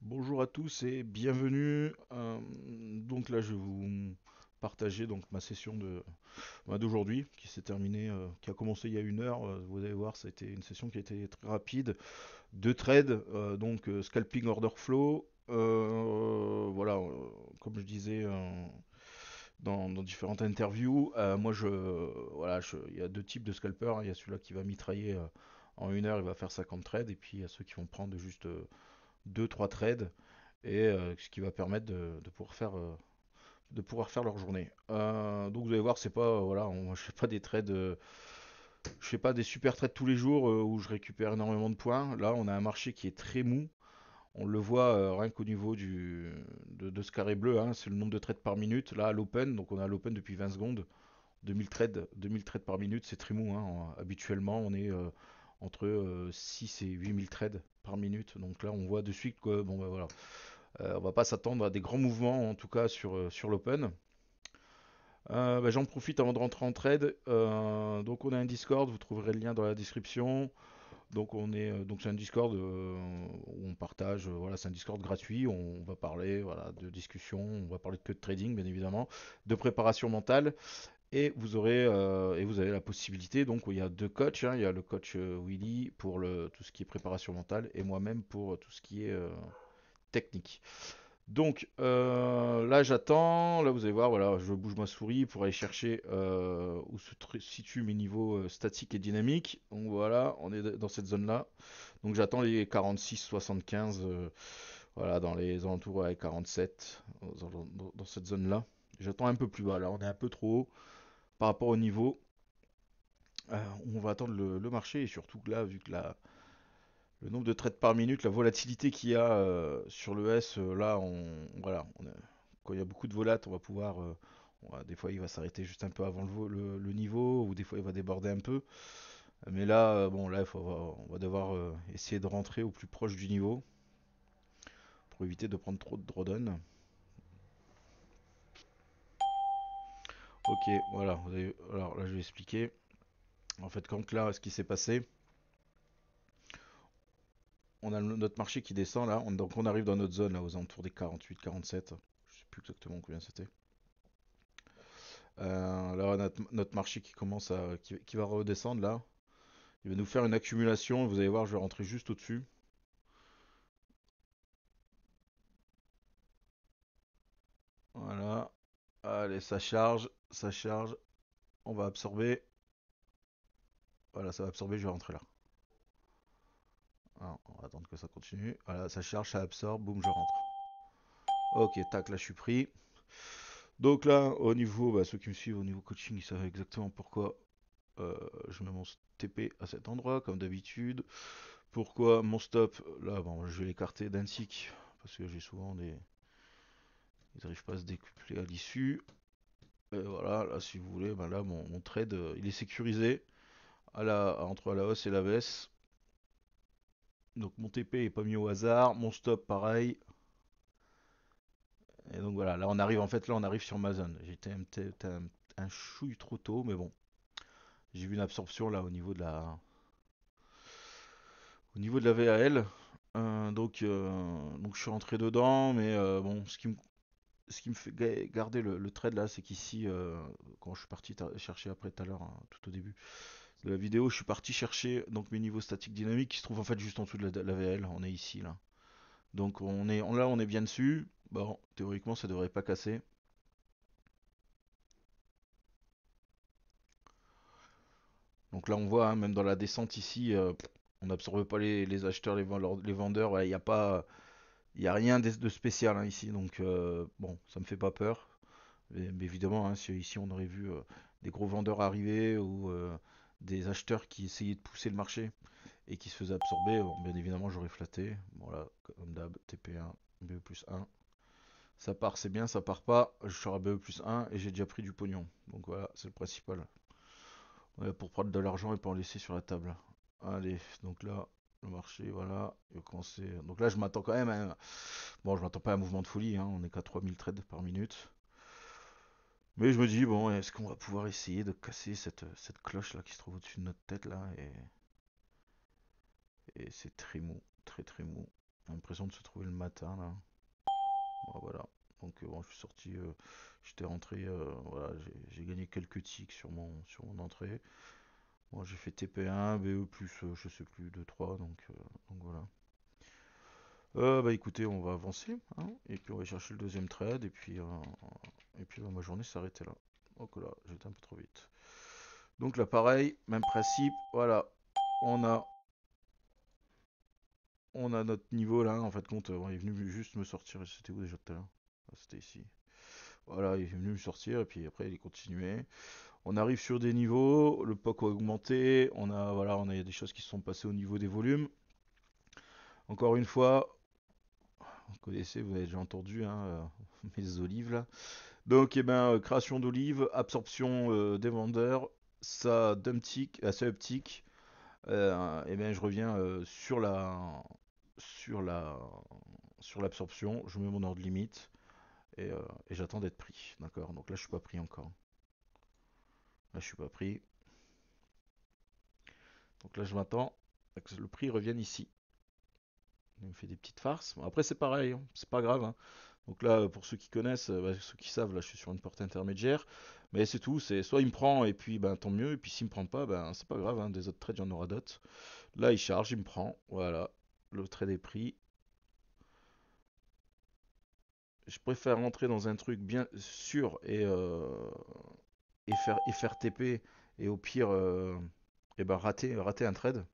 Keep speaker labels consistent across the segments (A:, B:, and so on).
A: Bonjour à tous et bienvenue. Donc là, je vais vous partager donc ma session d'aujourd'hui qui s'est terminée, qui a commencé il y a 1 heure. Vous allez voir, ça a été une session qui a été très rapide. Deux trades, scalping order flow. Voilà, comme je disais dans différentes interviews, il y a deux types de scalpers, hein. Il y a celui-là qui va mitrailler en 1 heure, il va faire 50 trades, et puis il y a ceux qui vont prendre juste 2-3 trades et ce qui va permettre de pouvoir faire leur journée. Donc vous allez voir, c'est pas voilà, je fais pas des trades, je fais pas des super trades tous les jours où je récupère énormément de points. Là, on a un marché qui est très mou. On le voit rien qu'au niveau de ce carré bleu, hein, c'est le nombre de trades par minute. Là, à l'open, donc on est à l'open depuis 20 secondes, 2000 trades par minute, c'est très mou, hein. Habituellement, on est entre 6 et 8000 trades par minute. Donc là, on voit de suite que bon, bah, voilà, on va pas s'attendre à des grands mouvements, en tout cas sur l'Open. Bah, j'en profite avant de rentrer en trade. Donc on a un Discord, vous trouverez le lien dans la description. Donc c'est un Discord où on partage. Voilà, c'est un Discord gratuit. On va parler voilà de discussion, on va parler de que de trading bien évidemment, de préparation mentale. Et vous avez la possibilité, donc il y a deux coachs, hein. Il y a le coach Willy pour tout ce qui est préparation mentale et moi-même pour tout ce qui est technique. Donc là j'attends, là vous allez voir, voilà, je bouge ma souris pour aller chercher où situent mes niveaux statiques et dynamiques. Donc voilà, on est dans cette zone-là. Donc j'attends les 46-75, voilà, dans les alentours ouais, 47, dans cette zone-là. J'attends un peu plus bas, là on est un peu trop haut par rapport au niveau. On va attendre le marché et surtout que là, vu que le nombre de trades par minute, la volatilité qu'il y a sur le S, là, quand il y a beaucoup de volatilité, on va pouvoir. Des fois, il va s'arrêter juste un peu avant le niveau, ou des fois, il va déborder un peu. Mais là, bon, là, on va devoir essayer de rentrer au plus proche du niveau pour éviter de prendre trop de drawdown. Ok, voilà. Alors là, je vais expliquer. En fait, quand là, ce qui s'est passé, on a notre marché qui descend là, donc on arrive dans notre zone là aux alentours des 48-47, je sais plus exactement combien c'était. Là on a notre marché qui commence qui va redescendre là. Il va nous faire une accumulation, vous allez voir, je vais rentrer juste au-dessus. Voilà. Allez, ça charge, on va absorber. Voilà, ça va absorber, je vais rentrer là. Alors, on va attendre que ça continue. Voilà, ça charge, ça absorbe, boum, je rentre. Ok, tac, là je suis pris. Donc là, au niveau, bah, ceux qui me suivent au niveau coaching, ils savent exactement pourquoi je mets mon TP à cet endroit, comme d'habitude. Pourquoi mon stop, là, bon, je vais l'écarter d'un tick, parce que j'ai souvent des... Ils n'arrivent pas à se décupler à l'issue. Et voilà, là, si vous voulez, ben là, mon trade, il est sécurisé entre la hausse et la baisse. Donc mon TP est pas mis au hasard, mon stop pareil. Et donc voilà, là on arrive en fait, là on arrive sur ma zone. J'étais un chouille trop tôt, mais bon, j'ai vu une absorption là au niveau de la VAL. Donc je suis rentré dedans, mais bon, ce qui me fait garder le trade là, c'est qu'ici, quand je suis parti chercher après tout à l'heure, hein, tout au début de la vidéo, je suis parti chercher donc mes niveaux statiques dynamiques qui se trouvent en fait juste en dessous de la VL. On est ici là. Donc là, on est bien dessus. Bon, théoriquement, ça devrait pas casser. Donc là, on voit, hein, même dans la descente ici, on n'absorbe pas les acheteurs, les vendeurs. Voilà, il n'y a pas, il y a rien de spécial hein, ici. Donc bon, ça me fait pas peur. Mais évidemment, hein, si ici on aurait vu des gros vendeurs arriver ou des acheteurs qui essayaient de pousser le marché et qui se faisaient absorber, bon, bien évidemment j'aurais flatté. Voilà, comme d'hab, TP1, BE plus 1. Ça part, c'est bien, ça part pas. Je suis à BE plus 1 et j'ai déjà pris du pognon. Donc voilà, c'est le principal. Ouais, pour prendre de l'argent et pas en laisser sur la table. Allez, donc là, le marché, voilà, il va commencer. Donc là, je m'attends quand même à... Bon, je m'attends pas à un mouvement de folie, hein. On est qu'à 3000 trades par minute. Mais je me dis, bon, est-ce qu'on va pouvoir essayer de casser cette cloche là qui se trouve au-dessus de notre tête là et c'est très mou, très très mou. On a l'impression de se trouver le matin là. Bon, voilà. Donc bon, je suis sorti, j'étais rentré, voilà, j'ai gagné quelques ticks sur mon entrée. Bon, j'ai fait TP1, BE plus, je sais plus, 2 3 donc voilà. Bah écoutez, on va avancer, hein, et puis on va chercher le deuxième trade, et puis ma journée s'arrêtait là. Donc là, j'étais un peu trop vite. Donc là, pareil, même principe, voilà, on a, on a notre niveau là, en fait, compte, il est venu juste me sortir, c'était où déjà tout à l'heure? Ah, c'était ici. Voilà, il est venu me sortir, et puis après, il est continué. On arrive sur des niveaux, le POC a augmenté, voilà, on a des choses qui se sont passées au niveau des volumes. Encore une fois, vous connaissez, vous avez déjà entendu, hein, mes olives là. Donc, eh ben, création d'olives, absorption des vendeurs, ça dumptick, ça uptick. Eh ben, je reviens sur la, sur l'absorption. Je mets mon ordre limite et j'attends d'être pris. D'accord. Donc là, je suis pas pris encore. Là, je suis pas pris. Donc là, je m'attends que le prix revienne ici. Il me fait des petites farces. Bon, après, c'est pareil, hein, c'est pas grave, hein. Donc là, pour ceux qui connaissent, bah, ceux qui savent, là, je suis sur une porte intermédiaire. Mais c'est tout, c'est soit il me prend et puis ben tant mieux, et puis s'il me prend pas, ben c'est pas grave, hein, des autres trades, il y en aura d'autres. Là, il charge, il me prend, voilà, le trade est pris. Je préfère rentrer dans un truc bien sûr et faire TP et au pire, et ben rater un trade.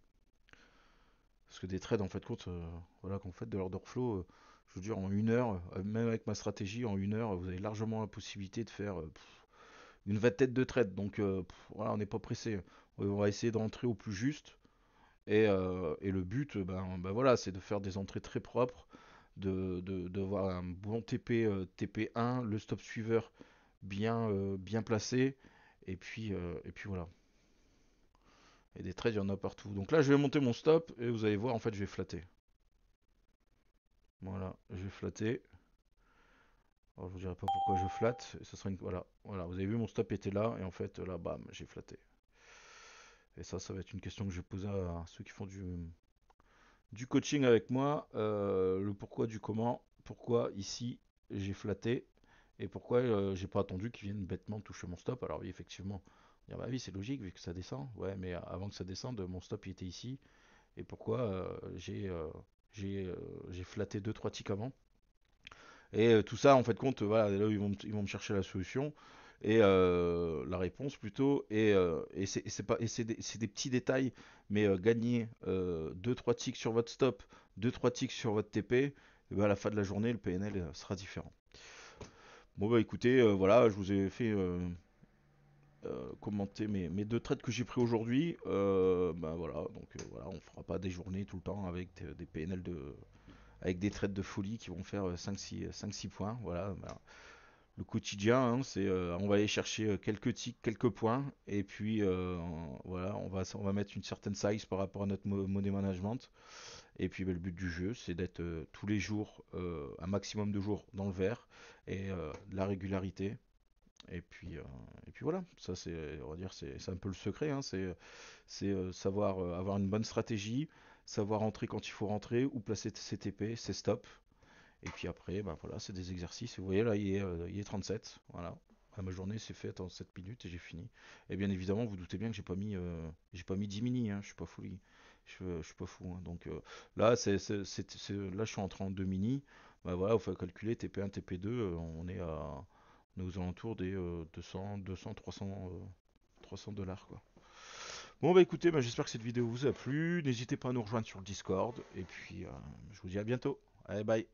A: Parce que des trades, en fait, compte, voilà, qu'on fait de l'order flow, je veux dire, en 1 heure, même avec ma stratégie, en 1 heure, vous avez largement la possibilité de faire une vingtaine de trades. Donc voilà, on n'est pas pressé. On va essayer de rentrer au plus juste. Et le but, ben voilà, c'est de faire des entrées très propres, de voir un bon TP, TP1, le stop suiveur bien placé, et puis voilà. Et des trades, il y en a partout. Donc là, je vais monter mon stop, et vous allez voir, en fait, je vais flatter. Voilà, je vais flatter. Alors, je vous dirai pas pourquoi je flatte. Et ça sera voilà, voilà, vous avez vu, mon stop était là, et en fait, là, bam, j'ai flatté. Et ça va être une question que je vais poser à ceux qui font du coaching avec moi, le pourquoi du comment, pourquoi ici j'ai flatté et pourquoi j'ai pas attendu qu'ils viennent bêtement toucher mon stop. Alors oui, effectivement, dire, bah oui, c'est logique vu que ça descend. Ouais, mais avant que ça descende, mon stop il était ici. Et pourquoi j'ai euh, j'ai flatté deux trois ticks avant. Et tout ça, en fait, compte, voilà, là ils vont me chercher la solution et la réponse plutôt. Et c'est pas, et c'est des petits détails, mais gagner 2-3 ticks sur votre stop, 2-3 ticks sur votre TP, et ben, à la fin de la journée, le PNL sera différent. Bon, bah écoutez, voilà, je vous ai fait commenter mes deux trades que j'ai pris aujourd'hui. Ben voilà, donc voilà, on fera pas des journées tout le temps avec des PNL avec des trades de folie qui vont faire 5-6 points. Voilà, ben, le quotidien, hein, c'est on va aller chercher quelques ticks, quelques points, et puis voilà, on va mettre une certaine size par rapport à notre money management. Et puis ben, le but du jeu, c'est d'être tous les jours, un maximum de jours dans le vert, et de la régularité. Et puis voilà, ça c'est, on va dire, c'est un peu le secret, hein, c'est savoir avoir une bonne stratégie, savoir rentrer quand il faut rentrer, ou placer ses TP, ses stops, et puis après, ben voilà, c'est des exercices. Vous voyez là, il est 37. Voilà. Ah, ma journée s'est faite en 7 minutes et j'ai fini. Et bien évidemment, vous doutez bien que j'ai pas mis 10 mini, hein, je suis pas fou. Je suis pas fou, hein. Donc là, là, je suis entré en 2 mini. Bah voilà, il faut calculer TP1, TP2, on est aux alentours des 200, 300 dollars quoi. Bon bah écoutez, bah, j'espère que cette vidéo vous a plu. N'hésitez pas à nous rejoindre sur le Discord. Et puis je vous dis à bientôt. Allez, bye.